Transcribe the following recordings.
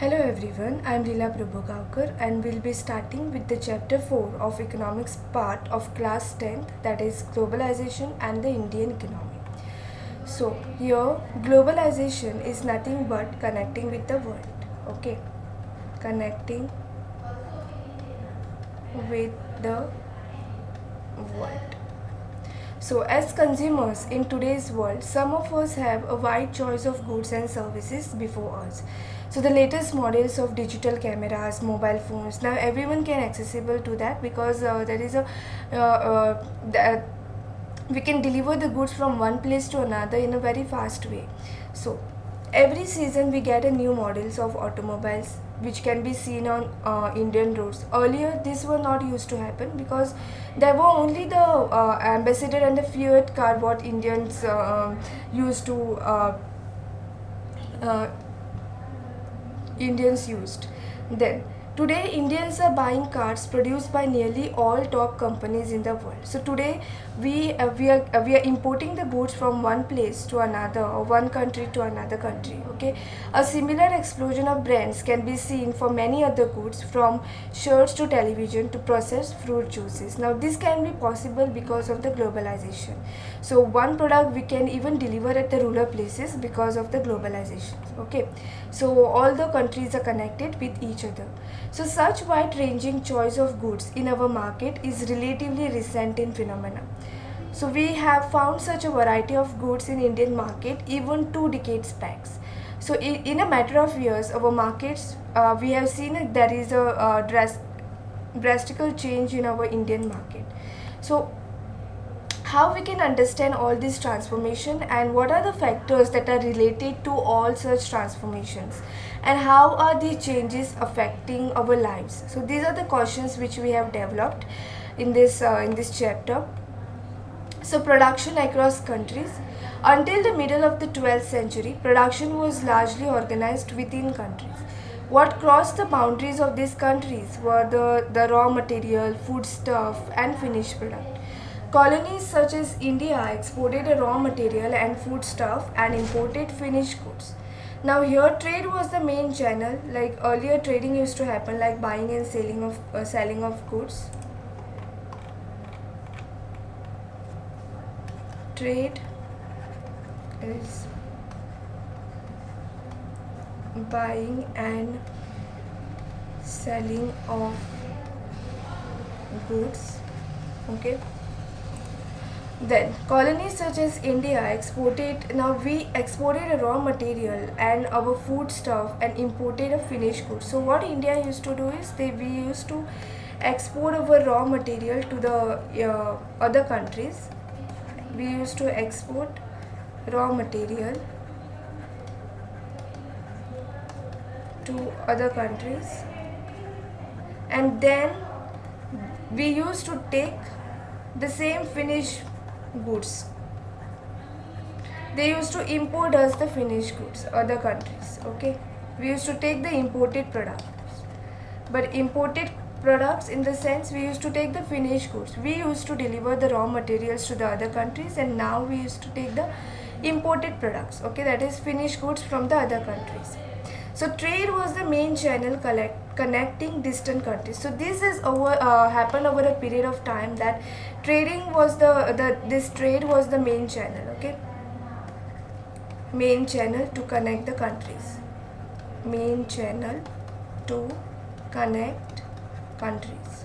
Hello everyone, I am Leela Prabhugaonkar and we'll be starting with the chapter 4 of economics part of class 10th, that is globalization and the Indian economy. So here globalization is nothing but connecting with the world. Okay, connecting with the world. So, as consumers in today's world, some of us have a wide choice of goods and services before us. So, the latest models of digital cameras, mobile phones, now everyone can accessible to that because there is a we can deliver the goods from one place to another in a very fast way. So, every season we get a new models of automobiles which can be seen on Indian roads. Earlier, this were not used to happen because there were only the ambassador and the Fiat car what Indians used to uh, Indians used. Then today Indians are buying cars produced by nearly all top companies in the world. So today we are importing the goods from one place to another or one country to another country. Okay, a similar explosion of brands can be seen for many other goods from shirts to television to processed fruit juices. Now this can be possible because of the globalization. So one product we can even deliver at the rural places because of the globalization. Okay, so all the countries are connected with each other. So such wide ranging choice of goods in our market is relatively recent in phenomena. So we have found such a variety of goods in Indian market even 2 decades back. So in a matter of years, our markets we have seen that there is a drastical change in our Indian market. So how we can understand all this transformation and what are the factors that are related to all such transformations and how are these changes affecting our lives. So these are the questions which we have developed in this chapter. So production across countries. Until the middle of the 12th century, production was largely organized within countries. What crossed the boundaries of these countries were the raw material, foodstuff, and finished product. Colonies such as India exported a raw material and foodstuff and imported finished goods. Now here trade was the main channel. Like earlier, trading used to happen like buying and selling of goods. Trade is buying and selling of goods. Okay. Then colonies such as India exported. Now we exported a raw material and our food stuff and imported a finished good. So what India used to do is we used to export our raw material to the other countries. We used to export raw material to other countries, and then we used to take the same finished goods. They used to import us the finished goods, other countries. Okay, we used to take the imported products, but imported products in the sense we used to take the finished goods. We used to deliver the raw materials to the other countries, and now we used to take the imported products. Okay, that is finished goods from the other countries. So trade was the main channel connecting distant countries. So this is happened over a period of time that trading was this trade was the main channel. Okay, main channel to connect the countries. Main channel to connect countries.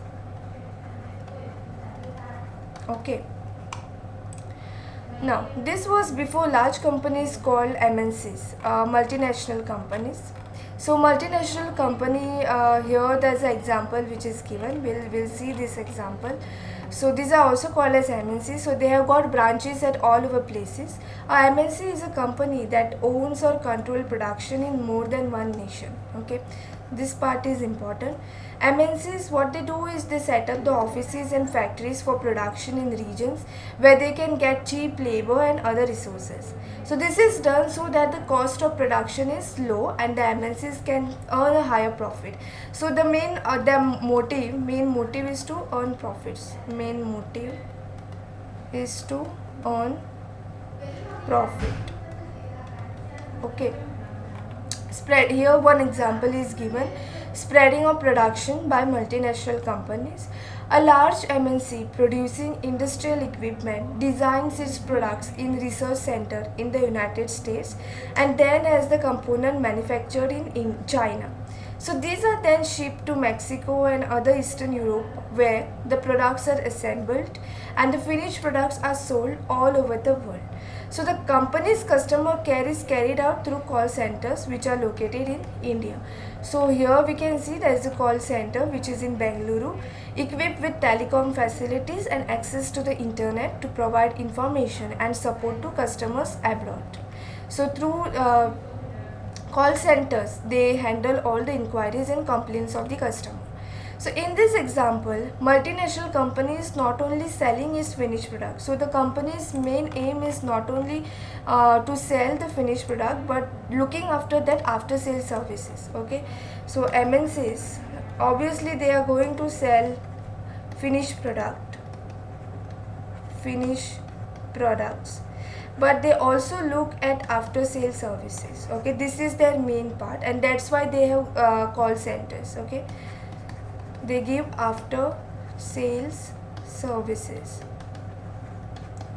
Okay. Now, this was before large companies called MNCs, multinational companies. So, multinational company, here there's an example which is given. We'll see this example. So, these are also called as MNCs. So, they have got branches at all over places. A MNC is a company that owns or control production in more than one nation. Okay, this part is important. MNCs, what they do is they set up the offices and factories for production in regions where they can get cheap labor and other resources. So this is done so that the cost of production is low and the MNCs can earn a higher profit. So the main motive is to earn profits. Main motive is to earn profit. Okay. Spread here one example is given: spreading of production by multinational companies. A large MNC producing industrial equipment designs its products in research center in the United States and then has the component manufactured in China. So these are then shipped to Mexico and other Eastern Europe where the products are assembled and the finished products are sold all over the world. So the company's customer care is carried out through call centers which are located in India. So here we can see there is a call center which is in Bengaluru, equipped with telecom facilities and access to the internet to provide information and support to customers abroad. So through call centers, they handle all the inquiries and complaints of the customer. So in this example, multinational company is not only selling its finished product. So the company's main aim is not only to sell the finished product but looking after that after sales services. Okay, so MNCs obviously they are going to sell finished products, but they also look at after sales services. Okay, this is their main part and that's why they have call centers. Okay, they give after sales services.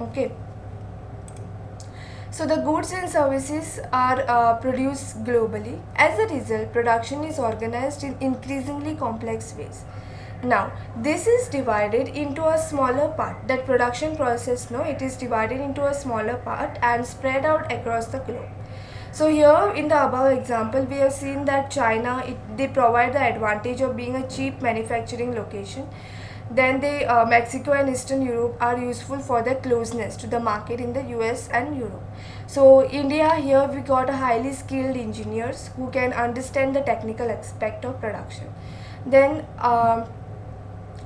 Okay, so the goods and services are produced globally. As a result, production is organized in increasingly complex ways. Now this is divided into a smaller part. That production process, no, it is divided into a smaller part and spread out across the globe. So here in the above example, we have seen that China, they provide the advantage of being a cheap manufacturing location. Then Mexico and Eastern Europe are useful for their closeness to the market in the US and Europe. So India, here we got a highly skilled engineers who can understand the technical aspect of production. Then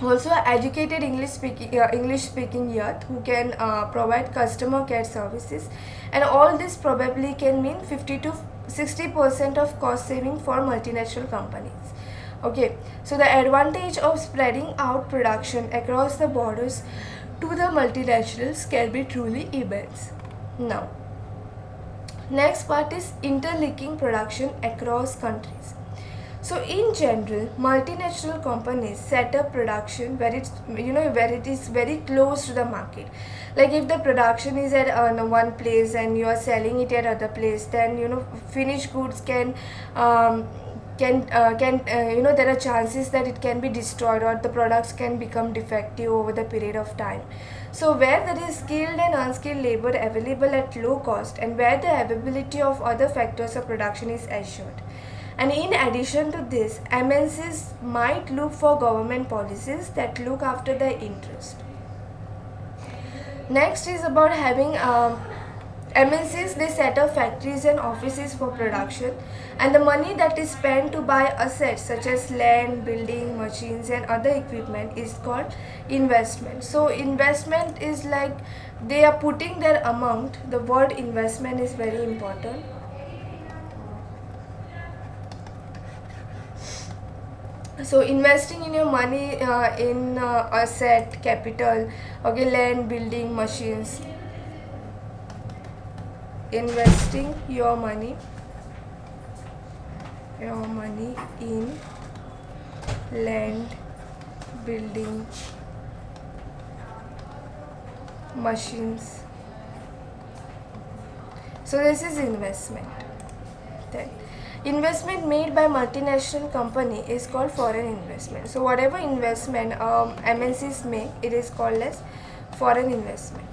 also educated English speaking youth who can provide customer care services, and all this probably can mean 50 to 60% of cost saving for multinational companies. Okay, so the advantage of spreading out production across the borders to the multinationals can be truly immense. Now next part is interlinking production across countries. So in general, multinational companies set up production where it is very close to the market. Like if the production is at one place and you are selling it at other place, then finished goods can there are chances that it can be destroyed or the products can become defective over the period of time. So where there is skilled and unskilled labor available at low cost and where the availability of other factors of production is assured. And in addition to this, MNCs might look for government policies that look after their interest. Next is about having MNCs, they set up factories and offices for production, and the money that is spent to buy assets such as land, building, machines and other equipment is called investment. So investment is like they are putting their amount. The word investment is very important. So investing in your money in asset, capital, okay, land, building, machines. Investing your money in land, building, machines. So this is investment. Then investment made by multinational company is called foreign investment. So whatever investment MNCs make, it is called as foreign investment.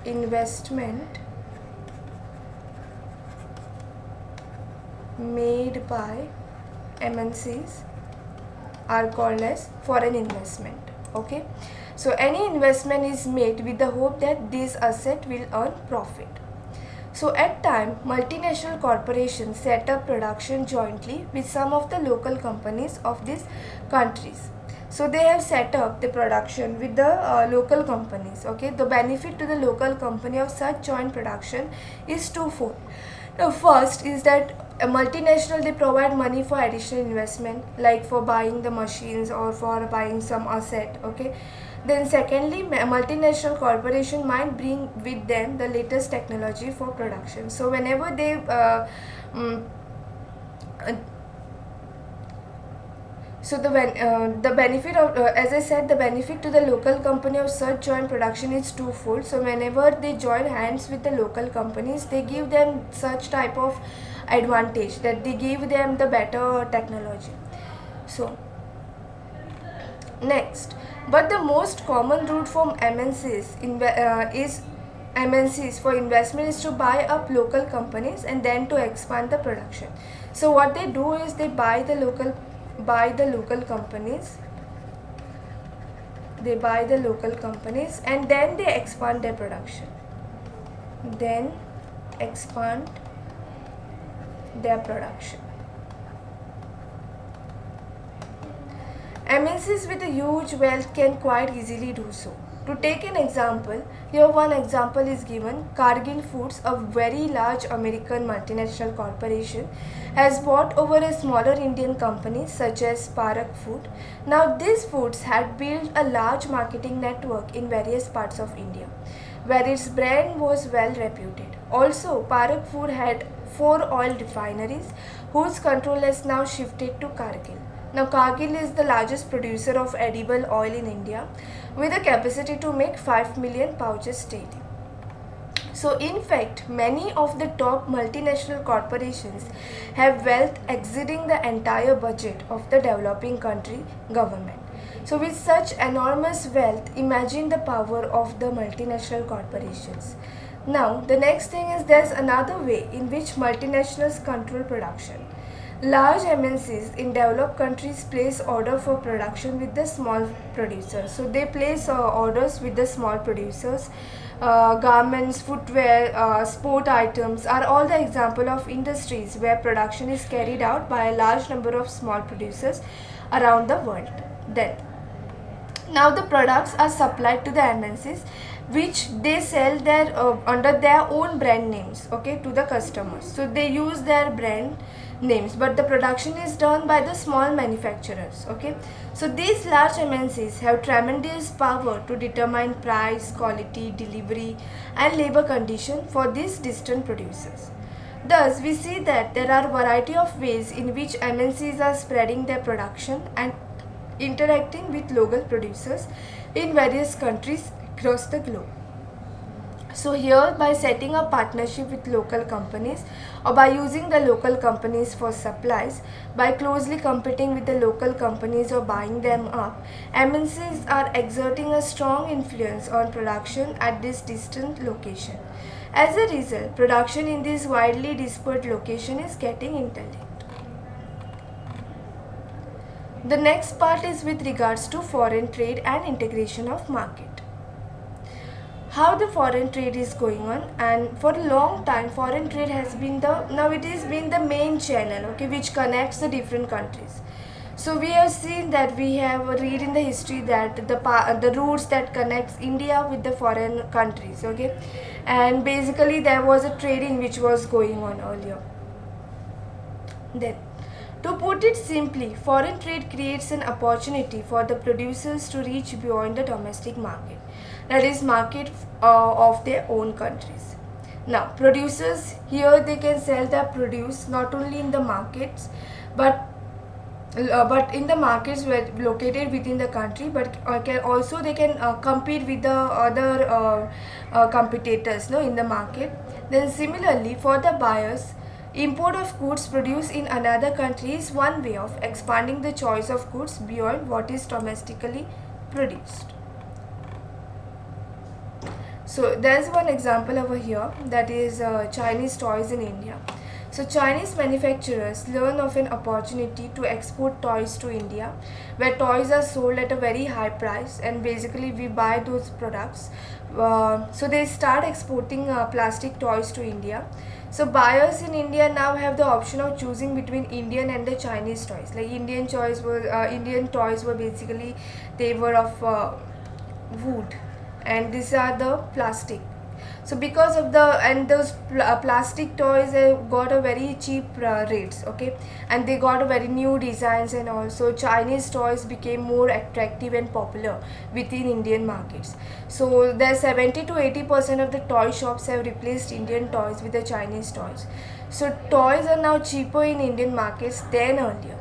Investment made by MNCs are called as foreign investment. Okay, so any investment is made with the hope that this asset will earn profit. So at time, multinational corporations set up production jointly with some of the local companies of these countries. So they have set up the production with the local companies. Okay, the benefit to the local company of such joint production is twofold. The first is that a multinational, they provide money for additional investment, like for buying the machines or for buying some asset. Okay, then secondly, multinational corporation might bring with them the latest technology for production. So whenever they mm, uh, so the benefit of, as I said, the benefit to the local company of such joint production is twofold. So whenever they join hands with the local companies, they give them such type of advantage that they give them the better technology. So next, but the most common route from MNCs for investment is to buy up local companies and then to expand the production. So what they do is they buy the local companies and then they expand their production. Then expand their production. MNCs with a huge wealth can quite easily do so. To take an example, here one example is given. Cargill Foods, a very large American multinational corporation, has bought over a smaller Indian company such as Parak Food. Now these foods had built a large marketing network in various parts of India, where its brand was well reputed. Also, Parak Food had 4 oil refineries whose control has now shifted to Cargill. Now, Cargill is the largest producer of edible oil in India with a capacity to make 5 million pouches daily. So, in fact, many of the top multinational corporations have wealth exceeding the entire budget of the developing country government. So, with such enormous wealth, imagine the power of the multinational corporations. Now, the next thing is there's another way in which multinationals control production. Large MNCs in developed countries place order for production with the small producers. So they place orders with the small producers. Garments, footwear, sport items are all the example of industries where production is carried out by a large number of small producers around the world. Then, now the products are supplied to the MNCs, which they sell under their own brand names, okay, to the customers. So they use their brand names, but the production is done by the small manufacturers. Okay, so these large MNCs have tremendous power to determine price, quality, delivery and labor condition for these distant producers. Thus, we see that there are a variety of ways in which MNCs are spreading their production and interacting with local producers in various countries across the globe. So here, by setting up partnership with local companies or by using the local companies for supplies, by closely competing with the local companies or buying them up, MNCs are exerting a strong influence on production at this distant location. As a result, production in this widely dispersed location is getting interlinked. The next part is with regards to foreign trade and integration of market. How the foreign trade is going on, and for a long time foreign trade has been the main channel, okay, which connects the different countries. So we have seen that we have read in the history that the routes that connects India with the foreign countries, okay, and basically there was a trading which was going on earlier. Then, to put it simply, foreign trade creates an opportunity for the producers to reach beyond the domestic market, that is market of their own countries. Now, producers here, they can sell their produce not only in the markets but in the markets were located within the country, but they can compete with the other competitors, no, in the market. Then similarly, for the buyers, import of goods produced in another country is one way of expanding the choice of goods beyond what is domestically produced. So there's one example over here, that is Chinese toys in India. So Chinese manufacturers learn of an opportunity to export toys to India, where toys are sold at a very high price and basically we buy those products. So they start exporting plastic toys to India. So buyers in India now have the option of choosing between Indian and the Chinese toys. Like Indian toys were basically, they were of wood, and these are the plastic. So because of the and those plastic toys got a very cheap rates, okay, and they got a very new designs, and also Chinese toys became more attractive and popular within Indian markets. So the 70 to 80% of the toy shops have replaced Indian toys with the Chinese toys. So toys are now cheaper in Indian markets than earlier.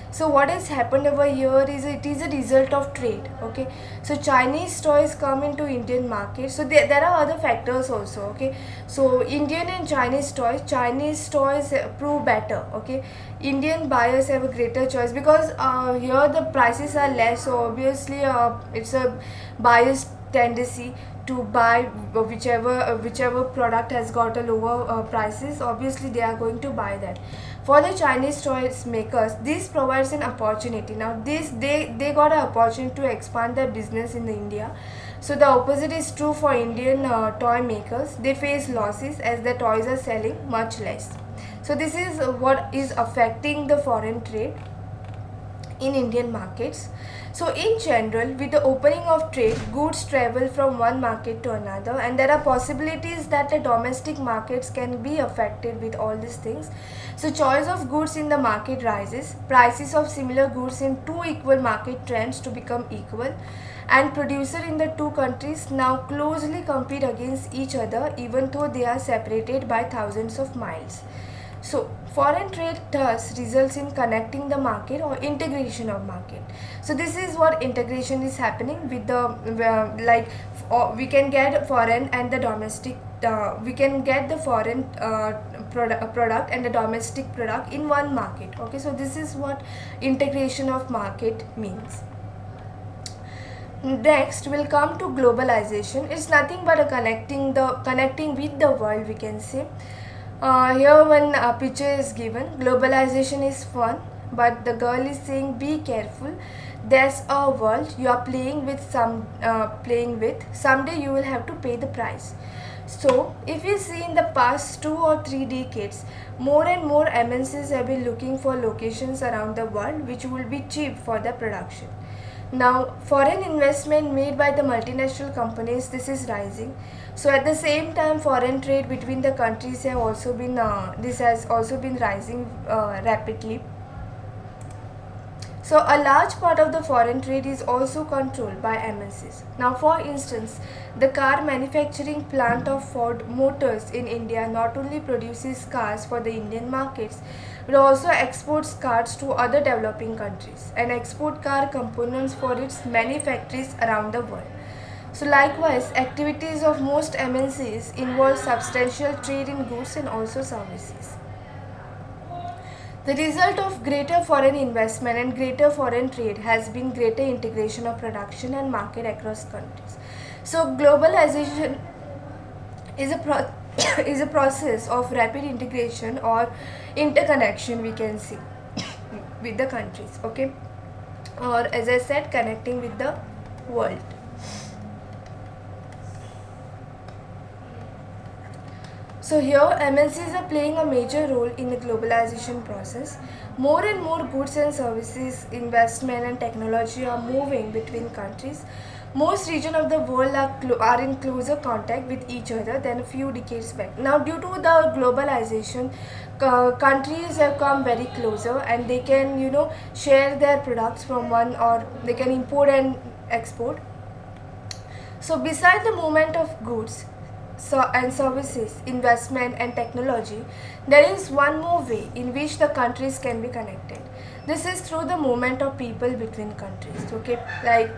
So what has happened over here is it is a result of trade, okay. So Chinese toys come into Indian market. So there are other factors also, okay. So Indian and Chinese toys prove better, okay. Indian buyers have a greater choice because here the prices are less, so obviously it's a buyer's tendency to buy whichever product has got a lower prices. Obviously they are going to buy that. For the Chinese toys makers, this provides an opportunity. Now this they got an opportunity to expand their business in India. So the opposite is true for Indian toy makers. They face losses as their toys are selling much less. So this is what is affecting the foreign trade in Indian markets. So in general, with the opening of trade, goods travel from one market to another, and there are possibilities that the domestic markets can be affected with all these things. So choice of goods in the market rises, prices of similar goods in two equal market trends to become equal, and producer in the two countries now closely compete against each other even though they are separated by thousands of miles. So foreign trade thus results in connecting the market or integration of market. So this is what integration is happening with the we can get foreign and the domestic. We can get the foreign product and the domestic product in one market. Okay, so this is what integration of market means. Next, we'll come to globalization. It's nothing but a connecting with the world, we can say. Here one picture is given. Globalization is fun, but the girl is saying be careful. There's a world you are playing with. Someday you will have to pay the price. So if you see in the past 2 or 3 decades, more and more MNCs have been looking for locations around the world which will be cheap for their production. Now foreign investment made by the multinational companies, this is rising. So at the same time, foreign trade between the countries have also been this has also been rising rapidly. So a large part of the foreign trade is also controlled by MNCs. Now for instance, the car manufacturing plant of Ford Motors in India not only produces cars for the Indian markets, but also exports cars to other developing countries and export car components for its many factories around the world. So likewise, activities of most MNCs involve substantial trade in goods and also services. The result of greater foreign investment and greater foreign trade has been greater integration of production and market across countries. So globalization is is a process of rapid integration or interconnection, we can see, with the countries, okay, or as I said, connecting with the world. So here MNCs are playing a major role in the globalization process. More and more goods and services, investment and technology are moving between countries. Most regions of the world are in closer contact with each other than a few decades back. Now due to the globalization, countries have come very closer and they can share their products from one, or they can import and export. So beside the movement of goods and services, investment and technology, there is one more way in which the countries can be connected. This is through the movement of people between countries, okay, like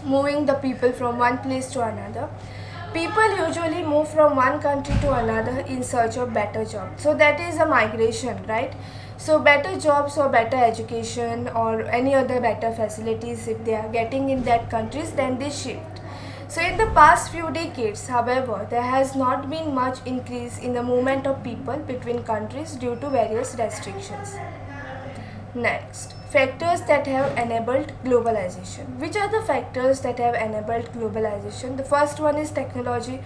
moving the people from one place to another. People usually move from one country to another in search of better jobs. So that is a migration, right? So better jobs or better education or any other better facilities, if they are getting in that countries, then they shift. So in the past few decades, however, there has not been much increase in the movement of people between countries due to various restrictions. Next, factors that have enabled globalization. Which are the factors that have enabled globalization? The first one is technology.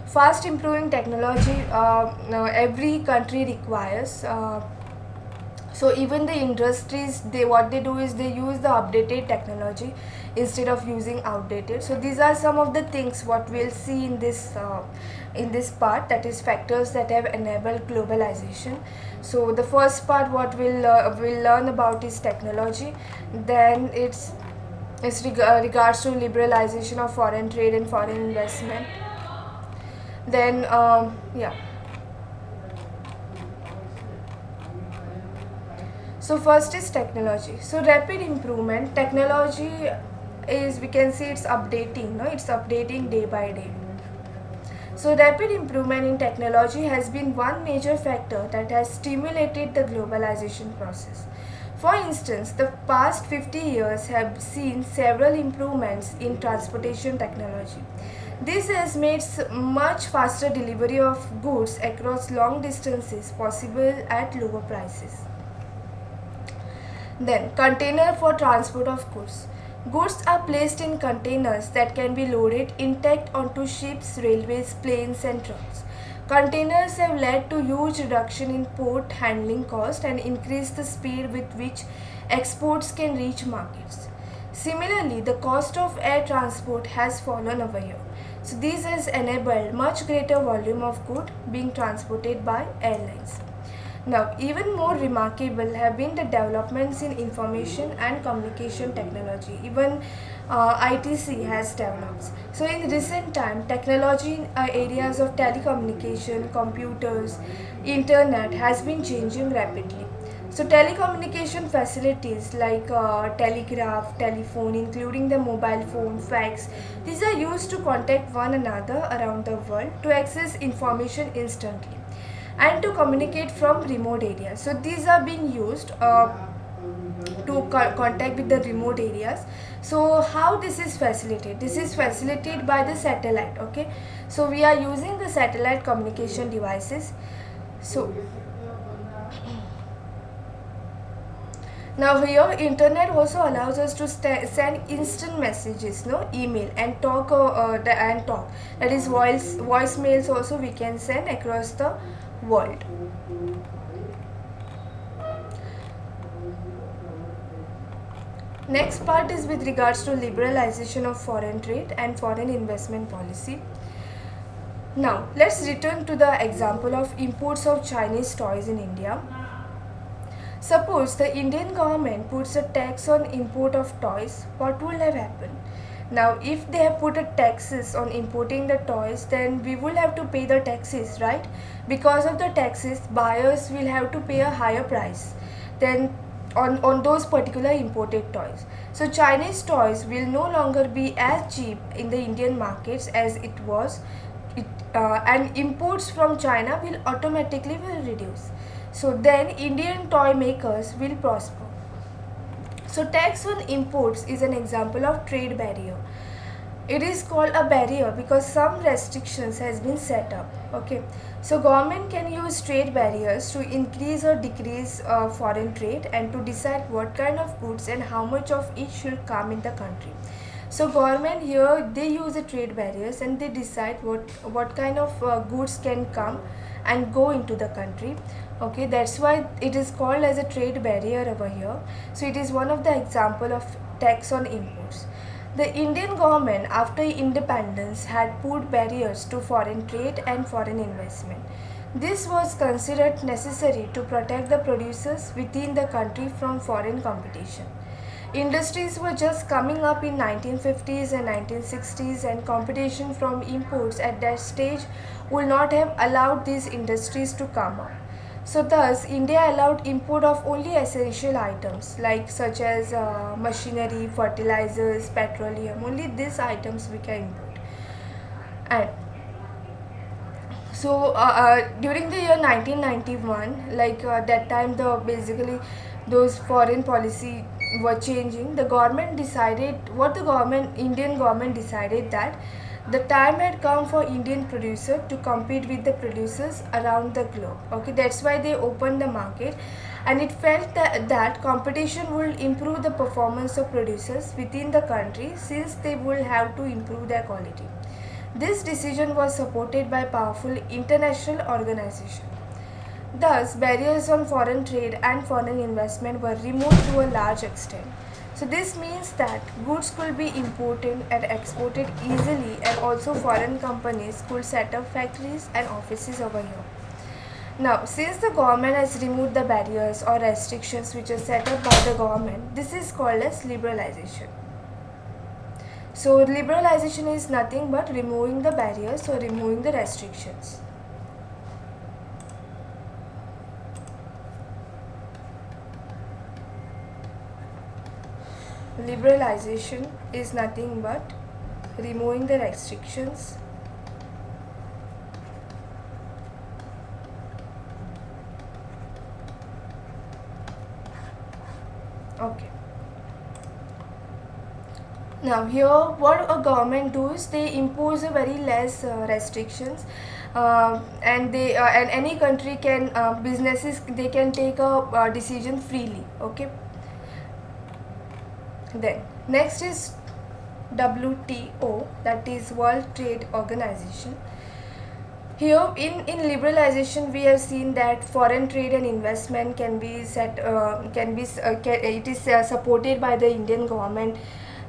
Fast improving technology, every country requires. So even the industries, they what they do is they use the updated technology instead of using outdated. So these are some of the things what we'll see in this part, that is factors that have enabled globalization. So the first part what we'll learn about is technology. Then regards to liberalization of foreign trade and foreign investment. Then yeah. So first is technology. So rapid improvement. Technology is, we can say, it's updating. No, it's updating day by day. So rapid improvement in technology has been one major factor that has stimulated the globalization process. For instance, the past 50 years have seen several improvements in transportation technology. This has made much faster delivery of goods across long distances possible at lower prices. Then, container for transport of goods. Goods are placed in containers that can be loaded intact onto ships, railways, planes, and trucks. Containers have led to huge reduction in port handling cost and increased the speed with which exports can reach markets. Similarly, the cost of air transport has fallen over here. So this has enabled much greater volume of good being transported by airlines. Now, even more remarkable have been the developments in information and communication technology. Even ITC has developed. So, in recent time, technology in areas of telecommunication, computers, internet has been changing rapidly. So, telecommunication facilities like telegraph, telephone, including the mobile phone, fax, these are used to contact one another around the world to access information instantly and to communicate from remote areas. So these are being used to contact with the remote areas. So how this is facilitated? This is facilitated by the satellite. Okay, so we are using the satellite communication devices. So now here internet also allows us to send instant messages, no, email and talk that is voicemails also we can send across the world. Next part is with regards to liberalization of foreign trade and foreign investment policy. Now let's return to the example of imports of Chinese toys in India. Suppose the Indian government puts a tax on import of toys, what would have happened? Now, if they have put a taxes on importing the toys, then we will have to pay the taxes, right? Because of the taxes, buyers will have to pay a higher price than on those particular imported toys. So, Chinese toys will no longer be as cheap in the Indian markets as it was, and imports from China will automatically reduce. So then Indian toy makers will prosper. So tax on imports is an example of trade barrier. It is called a barrier because some restrictions has been set up. Okay, so government can use trade barriers to increase or decrease foreign trade and to decide what kind of goods and how much of each should come in the country. So government here, they use the trade barriers and they decide what kind of goods can come and go into the country. Okay, that's why it is called as a trade barrier over here. So it is one of the example of tax on imports. The Indian government after independence had put barriers to foreign trade and foreign investment. This was considered necessary to protect the producers within the country from foreign competition. Industries were just coming up in 1950s and 1960s, and competition from imports at that stage would not have allowed these industries to come up. So thus, India allowed import of only essential items like such as machinery, fertilizers, petroleum. Only these items we can import. And so during the year 1991, that time, the basically those foreign policy were changing. The government decided Indian government decided that the time had come for Indian producer to compete with the producers around the globe. Okay, that's why they opened the market, and it felt that competition will improve the performance of producers within the country since they will have to improve their quality. This decision was supported by powerful international organizations. Thus, barriers on foreign trade and foreign investment were removed to a large extent. So this means that goods could be imported and exported easily, and also foreign companies could set up factories and offices over here. Now, since the government has removed the barriers or restrictions which are set up by the government, this is called as liberalization. So liberalization is nothing but removing the barriers or removing the restrictions. Liberalization is nothing but removing the restrictions. Okay. Now here what a government do is they impose a very less restrictions, and any country can businesses they can take a decision freely. Okay. Then next is WTO, that is World Trade Organization. Here in liberalization we have seen that foreign trade and investment can be it is supported by the Indian government,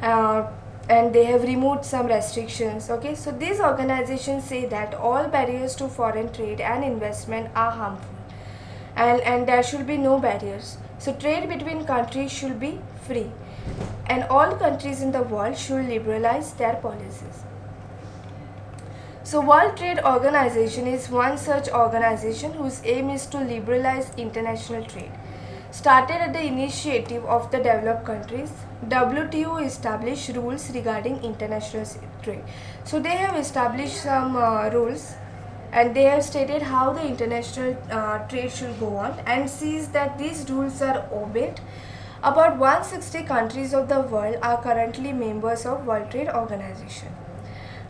uh, and they have removed some restrictions. Okay, so these organizations say that all barriers to foreign trade and investment are harmful, and there should be no barriers. So trade between countries should be free, and all countries in the world should liberalize their policies. So World Trade Organization is one such organization whose aim is to liberalize international trade. Started at the initiative of the developed countries, WTO established rules regarding international trade. So they have established some rules, and they have stated how the international trade should go on, and sees that these rules are obeyed. About 160 countries of the world are currently members of World Trade Organization.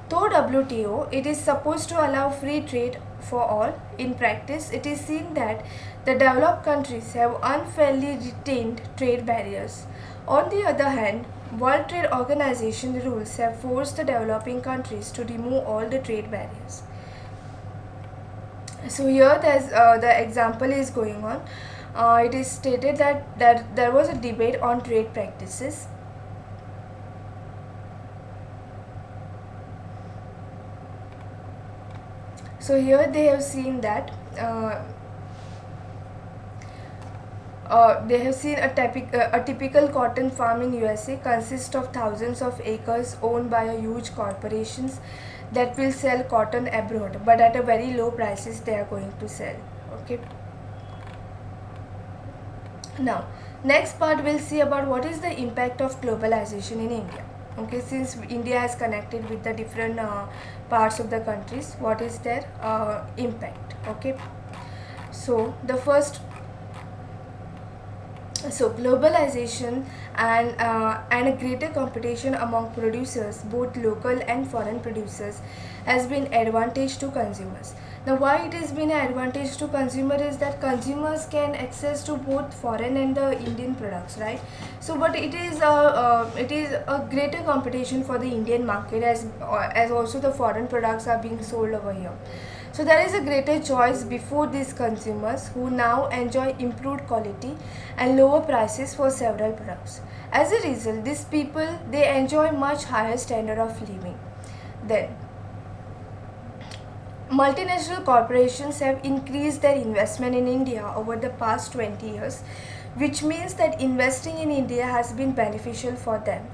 Though WTO, it is supposed to allow free trade for all, in practice it is seen that the developed countries have unfairly retained trade barriers. On the other hand, World Trade Organization rules have forced the developing countries to remove all the trade barriers. So here the example is going on. It is stated that there was a debate on trade practices. So here they have seen that they have seen a typical cotton farm in USA consists of thousands of acres owned by a huge corporations that will sell cotton abroad, but at a very low prices they are going to sell. Okay. Now, next part we'll see about what is the impact of globalization in India. Okay, since India is connected with the different parts of the countries, what is their impact? Okay, so the first, so globalization and a greater competition among producers, both local and foreign producers, has been advantage to consumers. Now why it has been an advantage to consumer is that consumers can access to both foreign and the Indian products, right? So but it is a greater competition for the Indian market, as also the foreign products are being sold over here. So there is a greater choice before these consumers, who now enjoy improved quality and lower prices for several products. As a result, these people, they enjoy much higher standard of living. Then multinational corporations have increased their investment in India over the past 20 years, which means that investing in India has been beneficial for them.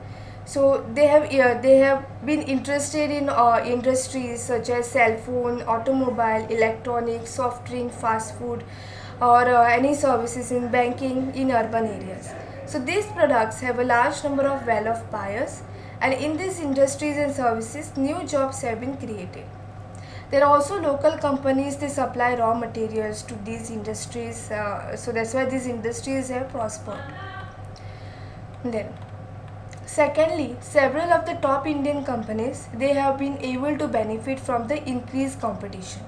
So they have been interested in industries such as cell phone, automobile, electronics, soft drink, fast food, or any services in banking in urban areas. So these products have a large number of well-off buyers, and in these industries and services, new jobs have been created. There are also local companies, they supply raw materials to these industries, so that's why these industries have prospered. Then, secondly, several of the top Indian companies, they have been able to benefit from the increased competition.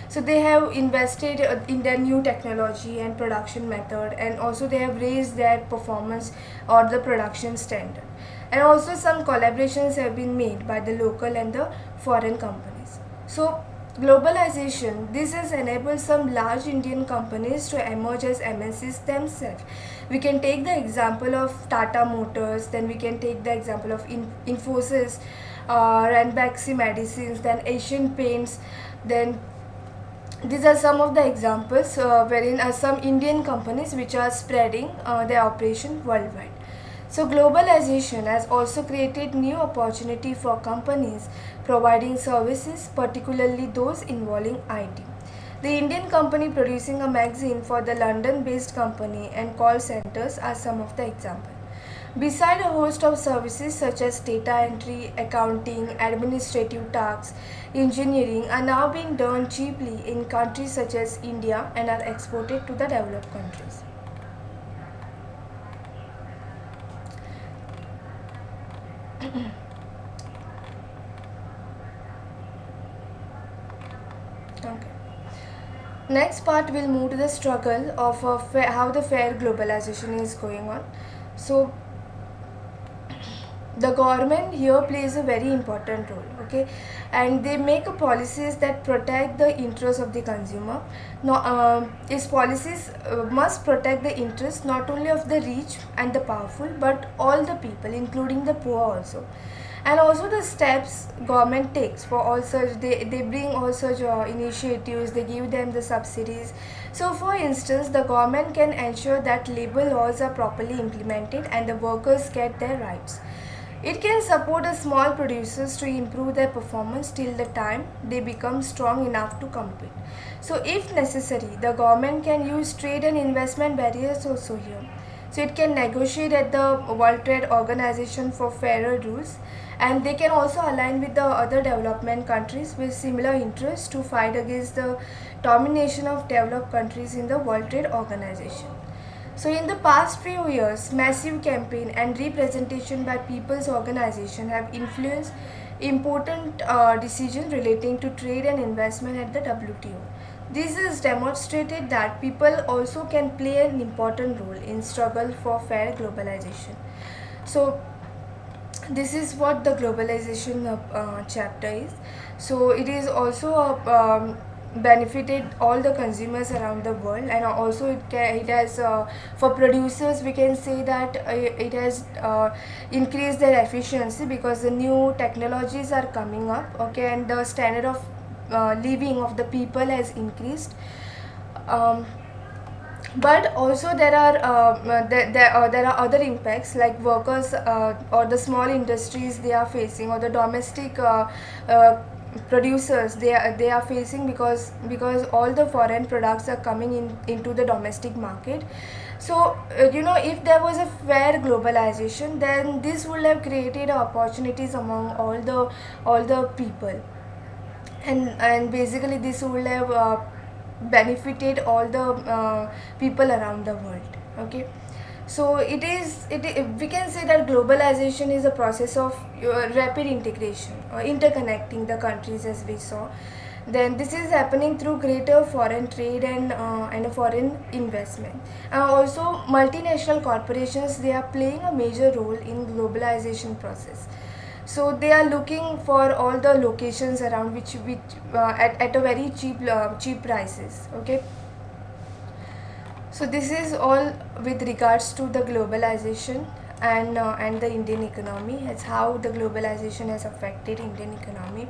So they have invested in their new technology and production method, and also they have raised their performance or the production standard. And also some collaborations have been made by the local and the foreign companies. So Globalization, this has enabled some large Indian companies to emerge as MNCs themselves. We can take the example of Tata Motors, then we can take the example of Infosys, Ranbaxy Medicines, then Asian Paints, then these are some of the examples wherein some Indian companies which are spreading their operation worldwide. So globalization has also created new opportunity for companies providing services, particularly those involving IT. The Indian company producing a magazine for the London-based company and call centers are some of the examples. Beside a host of services such as data entry, accounting, administrative tasks, engineering are now being done cheaply in countries such as India and are exported to the developed countries. Okay. Next part we'll move to the struggle of how the fair globalization is going on. So the government here plays a very important role, okay, and they make policies that protect the interests of the consumer. Now its policies must protect the interests not only of the rich and the powerful but all the people including the poor also. And also the steps government takes for all such, they bring all such initiatives, they give them the subsidies. So for instance, the government can ensure that labor laws are properly implemented and the workers get their rights. It can support the small producers to improve their performance till the time they become strong enough to compete. So if necessary, the government can use trade and investment barriers also here. So it can negotiate at the World Trade Organization for fairer rules, and they can also align with the other development countries with similar interests to fight against the domination of developed countries in the World Trade Organization. So in the past few years, massive campaign and representation by people's organization have influenced important decisions relating to trade and investment at the WTO. This has demonstrated that people also can play an important role in struggle for fair globalization. So this is what the globalization chapter is. So it is also benefited all the consumers around the world, and also it has for producers we can say that it has increased their efficiency because the new technologies are coming up, okay, and the standard of living of the people has increased. But also there are other impacts like workers or the small industries they are facing, or the domestic producers they are facing because all the foreign products are coming into the domestic market. So if there was a fair globalization, then this would have created opportunities among all the people, and basically this will have benefited all the people around the world, okay. So we can say that globalization is a process of rapid integration or interconnecting the countries, as we saw. Then this is happening through greater foreign trade and a foreign investment. Also multinational corporations, they are playing a major role in globalization process. So they are looking for all the locations around which at a very cheap prices, okay. So this is all with regards to the globalization and the Indian economy. It's how the globalization has affected Indian economy.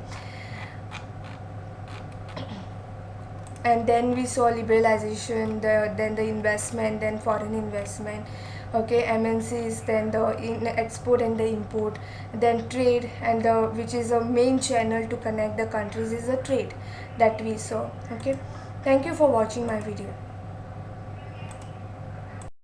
And then we saw liberalization, then the investment, then foreign investment, okay, MNCs, then the export and the import, then trade, and which is a main channel to connect the countries is the trade that we saw, okay. Thank you for watching my video.